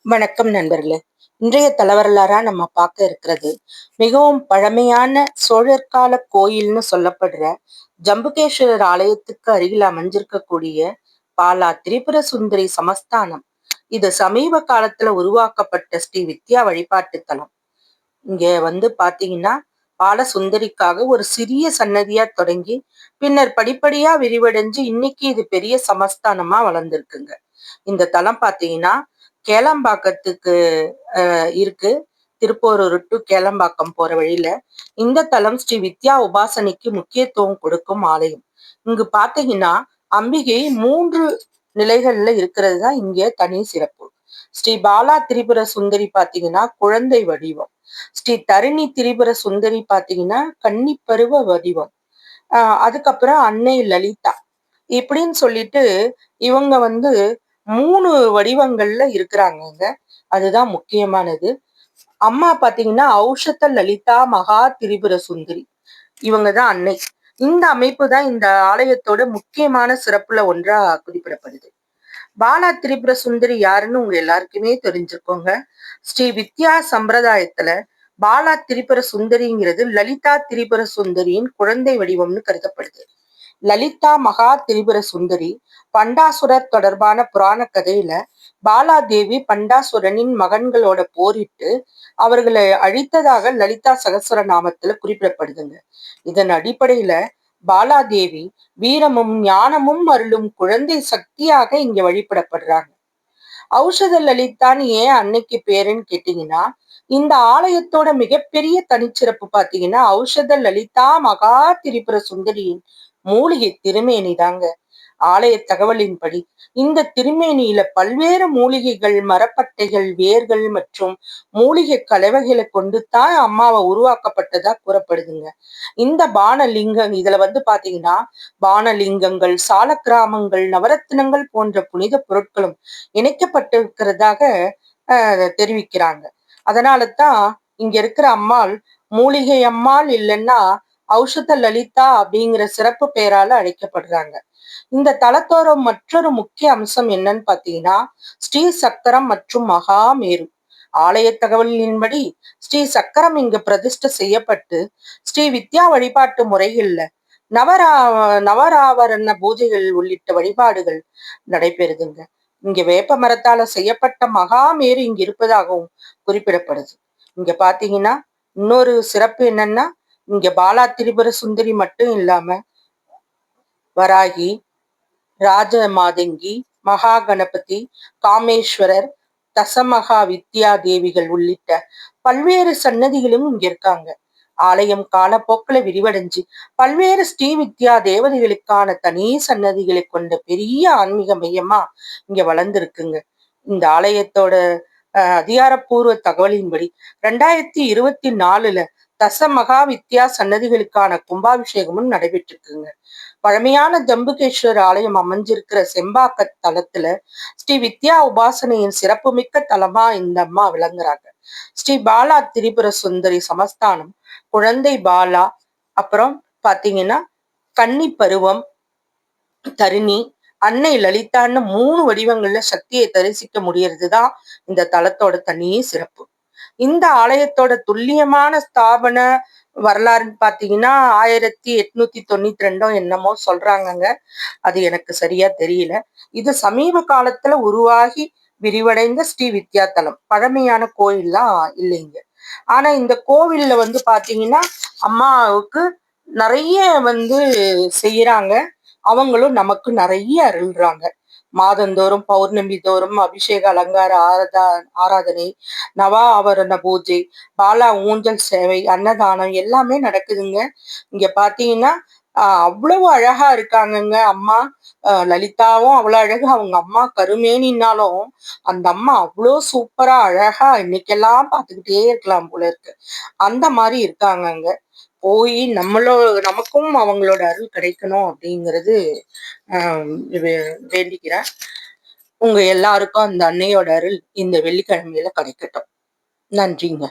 வணக்கம் நண்பர்களே. இன்றைய தலவரலாறா நம்ம பார்க்க இருக்கிறது மிகவும் பழமையான சோழர் கால கோயில்னு சொல்லப்படுற ஜம்புகேஸ்வரர் ஆலயத்துக்கு அருகில் அமைஞ்சிருக்கக்கூடிய பாலா திரிபுர சுந்தரி சமஸ்தானம். இது சமீப காலத்துல உருவாக்கப்பட்ட ஸ்ரீ வித்யா வழிபாட்டு தலம். இங்க பாத்தீங்கன்னா பால சுந்தரிக்காக ஒரு சிறிய சன்னதியா தொடங்கி பின்னர் படிப்படியா விரிவடைஞ்சு இன்னைக்கு இது பெரிய சமஸ்தானமா வளர்ந்துருக்குங்க. இந்த தலம் பாத்தீங்கன்னா கேளம்பாக்கத்துக்கு இருக்கு. திருப்போரூர் டு கேளம்பாக்கம் போற வழியில இந்த தலம் ஸ்ரீ வித்யா உபாசனைக்கு முக்கியத்துவம் கொடுக்கும் ஆலயம். இங்கு பாத்தீங்கன்னா அம்பிகை 3 நிலைகள்ல இருக்கிறது தான் இங்க தனி சிறப்பு. ஸ்ரீ பாலா திரிபுர சுந்தரி பாத்தீங்கன்னா குழந்தை வடிவம். ஸ்ரீ தரிணி திரிபுர சுந்தரி பாத்தீங்கன்னா கன்னிப்பருவ வடிவம். அதுக்கப்புறம் அன்னை லலிதா இப்படின்னு சொல்லிட்டு இவங்க 3 வடிவங்கள்ல இருக்கிறாங்க. அதுதான் முக்கியமானது. அம்மா பாத்தீங்கன்னா ஔஷத லலிதா மகா திரிபுர சுந்தரி, இவங்கதான் அன்னை. இந்த அமைப்பு தான் இந்த ஆலயத்தோட முக்கியமான சிறப்புல ஒன்றா குறிப்பிடப்படுது. பாலா திரிபுர சுந்தரி யாருன்னு உங்க எல்லாருக்குமே தெரிஞ்சிருக்கோங்க. ஸ்ரீ வித்யா சம்பிரதாயத்துல பாலா திரிபுர சுந்தரிங்கிறது லலிதா திரிபுர சுந்தரியின் குழந்தை வடிவம்னு கருதப்படுது. லலிதா மகா திரிபுர சுந்தரி பண்டாசுரர் தொடர்பான புராண கதையில பாலாதேவி பண்டாசுரனின் மகன்களோட போரிட்டு அவர்களை அழித்ததாக லலிதா சகஸ்வர நாமத்துல குறிப்பிடப்படுதுங்க. இதன் அடிப்படையில பாலாதேவி வீரமும் ஞானமும் அருளும் குழந்தை சக்தியாக இங்க வழிபடப்படுறாங்க. ஔஷத லலிதான்னு ஏன் அன்னைக்கு பேருன்னு கேட்டீங்கன்னா, இந்த ஆலயத்தோட மிகப்பெரிய தனிச்சிறப்பு பாத்தீங்கன்னா ஔஷத லலிதா மகா திரிபுர சுந்தரியின் மூலிகை திருமேனி தாங்க. ஆலய தகவலின்படி இந்த திருமேனியில பல்வேறு மூலிகைகள், மரப்பட்டைகள், வேர்கள் மற்றும் மூலிகை கலவைகளை கொண்டு தான் அம்மாவை உருவாக்கப்பட்டதா கூறப்படுதுங்க. இந்த பானலிங்கம் இதுல பாத்தீங்கன்னா பானலிங்கங்கள், சால கிராமங்கள், நவரத்தினங்கள் போன்ற புனித பொருட்களும் இணைக்கப்பட்டிருக்கிறதாக தெரிவிக்கிறாங்க. அதனாலதான் இங்க இருக்கிற அம்மாள் மூலிகை அம்மாள் இல்லைன்னா ஔஷத லலிதா அப்படிங்கிற சிறப்பு பெயரால அழைக்கப்படுறாங்க. இந்த தலத்தோர மற்றொரு முக்கிய அம்சம் என்னன்னு பாத்தீங்கன்னா ஸ்ரீ சக்கரம் மற்றும் மகாமேரு. ஆலய தகவலின்படி ஸ்ரீ சக்கரம் இங்கு பிரதிஷ்டை செய்யப்பட்டு ஸ்ரீ வித்யா வழிபாட்டு முறைகள்ல நவராவரண பூஜைகள் உள்ளிட்ட வழிபாடுகள் நடைபெறுதுங்க. இங்க வேப்ப மரத்தால செய்யப்பட்ட மகாமேரு இங்க இருப்பதாகவும் குறிப்பிடப்படுது. இங்க பாத்தீங்கன்னா இன்னொரு சிறப்பு என்னன்னா இங்க பாலா திரிபுர சுந்தரி மட்டும் இல்லாம வராகி, ராஜ மாதங்கி, மகா கணபதி, காமேஸ்வரர், தசமகா வித்யா தேவிகள் உள்ளிட்ட பல்வேறு சன்னதிகளும் இங்க இருக்காங்க. ஆலயம் காலப்போக்கில விரிவடைஞ்சு பல்வேறு ஸ்ரீ வித்யா தேவதைகளுக்கான தனி சன்னதிகளை கொண்ட பெரிய ஆன்மீக மையமா இங்க வளர்ந்துருக்குங்க. இந்த ஆலயத்தோட அதிகாரப்பூர்வ தகவலின்படி 2024 தசமகா வித்யா சன்னதிகளுக்கான கும்பாபிஷேகமும் நடைபெற்றிருக்குங்க. பழமையான ஜம்புகேஸ்வரர் ஆலயம் அமைஞ்சிருக்கிற செம்பாக்க தலத்துல ஸ்ரீ வித்யா உபாசனையின் சிறப்புமிக்க தலமா இந்த அம்மா விளங்குறாங்க. ஸ்ரீ பாலா திரிபுர சுந்தரி சமஸ்தானம் குழந்தை பாலா, அப்புறம் பாத்தீங்கன்னா கன்னி பருவம் தருணி, அன்னை லலிதான்னு 3 வடிவங்கள்ல சக்தியை தரிசிக்க முடியறதுதான் இந்த தலத்தோட தனி சிறப்பு. இந்த ஆலயத்தோட துல்லியமான ஸ்தாபன வரலாறுன்னு பாத்தீங்கன்னா 1892 என்னமோ சொல்றாங்கங்க. அது எனக்கு சரியா தெரியல. இது சமீப காலத்துல உருவாகி விரிவடைந்த ஸ்ரீ வித்யா தலம், பழமையான கோயில்லாம் இல்லைங்க. ஆனா இந்த கோவில்ல பாத்தீங்கன்னா அம்மாவுக்கு நிறைய செய்யறாங்க. அவங்களும் நமக்கு நிறைய அருள்றாங்க. மாதந்தோறும் பௌர்ணமி தோறும் அபிஷேக அலங்கார ஆராதனை, நவ ஆவரண பூஜை, பாலா ஊஞ்சல் சேவை, அன்னதானம் எல்லாமே நடக்குதுங்க. இங்க பாத்தீங்கன்னா அவ்வளவு அழகா இருக்காங்கங்க அம்மா. லலிதாவும் அவ்வளவு அழகு, அவங்க அம்மா கருமேனின்னாலும் அந்த அம்மா அவ்வளோ சூப்பரா அழகா இன்னைக்கெல்லாம் பார்த்துக்கிட்டே இருக்கலாம் போல இருக்கு. அந்த மாதிரி இருக்காங்கங்க. போய் நமக்கும் அவங்களோட அருள் கிடைக்கணும் அப்படிங்கிறது வேண்டிக்கிறேன். உங்க எல்லாருக்கும் அந்த அன்னையோட அருள் இந்த வெள்ளிக்கிழமையில கிடைக்கட்டும். நன்றிங்க.